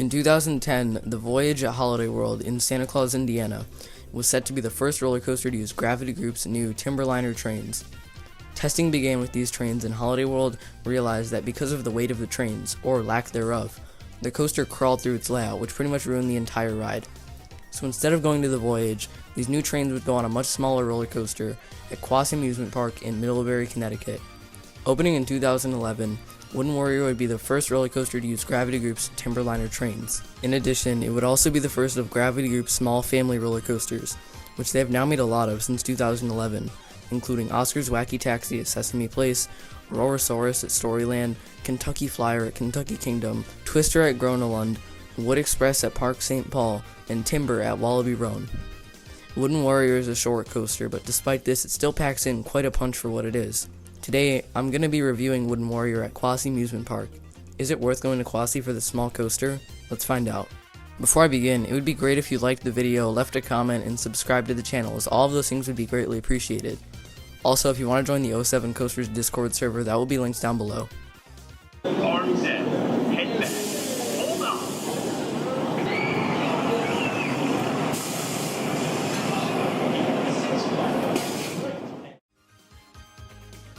In 2010, the Voyage at Holiday World in Santa Claus, Indiana, was set to be the first roller coaster to use Gravity Group's new Timberliner trains. Testing began with these trains, and Holiday World realized that because of the weight of the trains, or lack thereof, the coaster crawled through its layout, which pretty much ruined the entire ride. So instead of going to the Voyage, these new trains would go on a much smaller roller coaster at Quassy Amusement Park in Middlebury, Connecticut. Opening in 2011, Wooden Warrior would be the first roller coaster to use Gravity Group's Timberliner trains. In addition, it would also be the first of Gravity Group's small family roller coasters, which they have now made a lot of since 2011, including Oscar's Wacky Taxi at Sesame Place, Rorosaurus at Storyland, Kentucky Flyer at Kentucky Kingdom, Twister at Gronalund, Wood Express at Park St. Paul, and Timber at Wallaby Roan. Wooden Warrior is a short coaster, but despite this, it still packs in quite a punch for what it is. Today, I'm going to be reviewing Wooden Warrior at Quassy Amusement Park. Is it worth going to Quassy for this small coaster? Let's find out. Before I begin, it would be great if you liked the video, left a comment, and subscribed to the channel, as all of those things would be greatly appreciated. Also, if you want to join the 07 Coasters Discord server, that will be linked down below. Arms in. Head back. Hold on.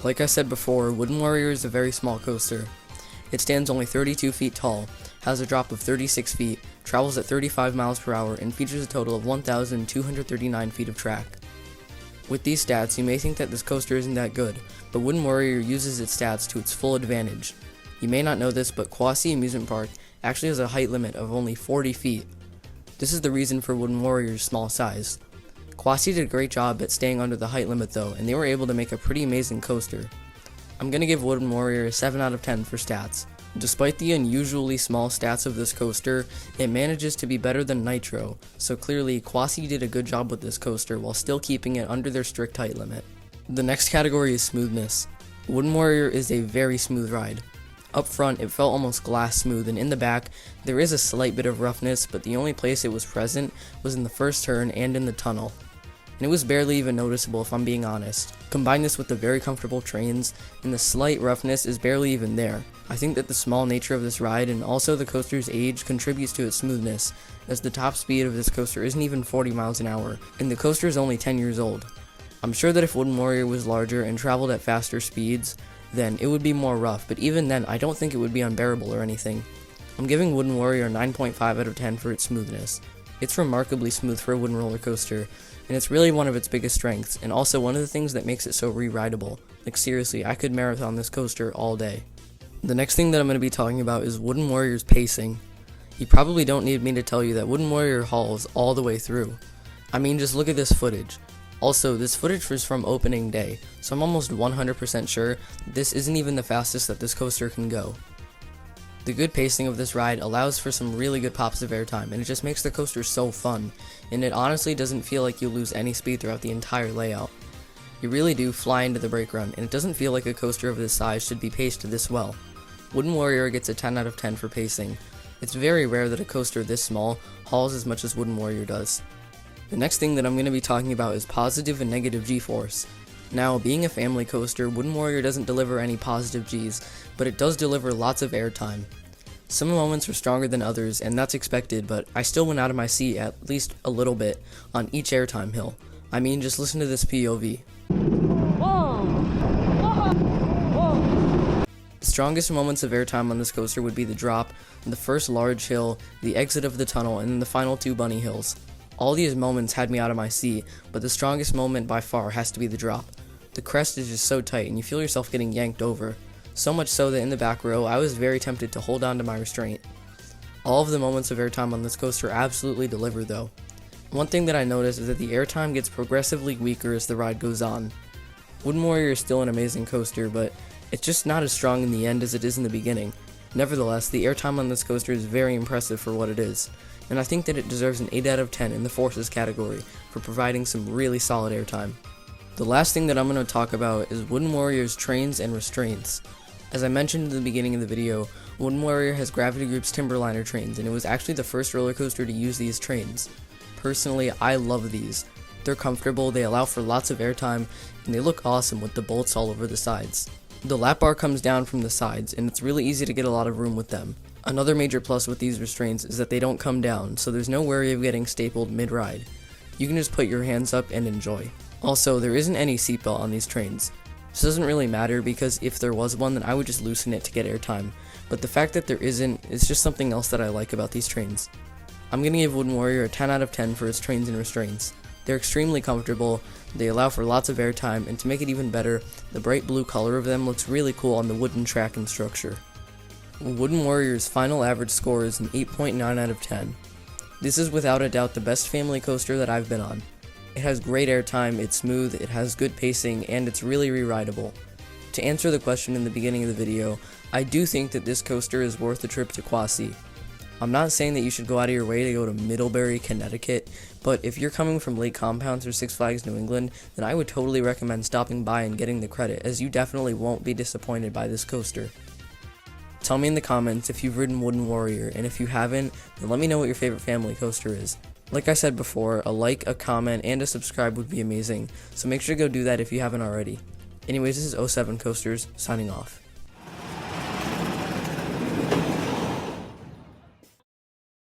Like I said before, Wooden Warrior is a very small coaster. It stands only 32 feet tall, has a drop of 36 feet, travels at 35 miles per hour, and features a total of 1,239 feet of track. With these stats, you may think that this coaster isn't that good, but Wooden Warrior uses its stats to its full advantage. You may not know this, but Quassy Amusement Park actually has a height limit of only 40 feet. This is the reason for Wooden Warrior's small size. Quassy did a great job at staying under the height limit though, and they were able to make a pretty amazing coaster. I'm going to give Wooden Warrior a 7 out of 10 for stats. Despite the unusually small stats of this coaster, it manages to be better than Nitro, so clearly Quassy did a good job with this coaster while still keeping it under their strict height limit. The next category is Smoothness. Wooden Warrior is a very smooth ride. Up front, it felt almost glass smooth, and in the back, there is a slight bit of roughness, but the only place it was present was in the first turn and in the tunnel. And it was barely even noticeable if I'm being honest. Combine this with the very comfortable trains, and the slight roughness is barely even there. I think that the small nature of this ride and also the coaster's age contributes to its smoothness, as the top speed of this coaster isn't even 40 miles an hour, and the coaster is only 10 years old. I'm sure that if Wooden Warrior was larger and traveled at faster speeds, then it would be more rough, but even then I don't think it would be unbearable or anything. I'm giving Wooden Warrior a 9.5 out of 10 for its smoothness. It's remarkably smooth for a wooden roller coaster, and it's really one of its biggest strengths, and also one of the things that makes it so re-rideable. Like seriously, I could marathon this coaster all day. The next thing that I'm going to be talking about is Wooden Warrior's pacing. You probably don't need me to tell you that Wooden Warrior hauls all the way through. I mean, just look at this footage. Also, this footage was from opening day, so I'm almost 100% sure this isn't even the fastest that this coaster can go. The good pacing of this ride allows for some really good pops of airtime, and it just makes the coaster so fun, and it honestly doesn't feel like you lose any speed throughout the entire layout. You really do fly into the brake run, and it doesn't feel like a coaster of this size should be paced this well. Wooden Warrior gets a 10 out of 10 for pacing. It's very rare that a coaster this small hauls as much as Wooden Warrior does. The next thing that I'm going to be talking about is positive and negative G-force. Now, being a family coaster, Wooden Warrior doesn't deliver any positive Gs, but it does deliver lots of airtime. Some moments are stronger than others, and that's expected, but I still went out of my seat at least a little bit on each airtime hill. I mean, just listen to this POV. The strongest moments of airtime on this coaster would be the drop, the first large hill, the exit of the tunnel, and then the final two bunny hills. All these moments had me out of my seat, but the strongest moment by far has to be the drop. The crest is just so tight and you feel yourself getting yanked over. So much so that in the back row, I was very tempted to hold on to my restraint. All of the moments of airtime on this coaster absolutely deliver though. One thing that I noticed is that the airtime gets progressively weaker as the ride goes on. Wooden Warrior is still an amazing coaster, but it's just not as strong in the end as it is in the beginning. Nevertheless, the airtime on this coaster is very impressive for what it is, and I think that it deserves an 8 out of 10 in the Forces category for providing some really solid airtime. The last thing that I'm going to talk about is Wooden Warrior's trains and restraints. As I mentioned in the beginning of the video, Wooden Warrior has Gravity Group's Timberliner trains, and it was actually the first roller coaster to use these trains. Personally, I love these. They're comfortable, they allow for lots of airtime, and they look awesome with the bolts all over the sides. The lap bar comes down from the sides, and it's really easy to get a lot of room with them. Another major plus with these restraints is that they don't come down, so there's no worry of getting stapled mid-ride. You can just put your hands up and enjoy. Also, there isn't any seatbelt on these trains. This doesn't really matter because if there was one, then I would just loosen it to get airtime, but the fact that there isn't is just something else that I like about these trains. I'm gonna give Wooden Warrior a 10 out of 10 for its trains and restraints. They're extremely comfortable, they allow for lots of airtime, and to make it even better, the bright blue color of them looks really cool on the wooden track and structure. Wooden Warrior's final average score is an 8.9 out of 10. This is without a doubt the best family coaster that I've been on. It has great airtime, it's smooth, it has good pacing, and it's really re-rideable. To answer the question in the beginning of the video, I do think that this coaster is worth a trip to Quassy. I'm not saying that you should go out of your way to go to Middlebury, Connecticut, but if you're coming from Lake Compounce or Six Flags New England, then I would totally recommend stopping by and getting the credit, as you definitely won't be disappointed by this coaster. Tell me in the comments if you've ridden Wooden Warrior, and if you haven't, then let me know what your favorite family coaster is. Like I said before, a like, a comment, and a subscribe would be amazing, so make sure to go do that if you haven't already. Anyways, this is 07 Coasters, signing off.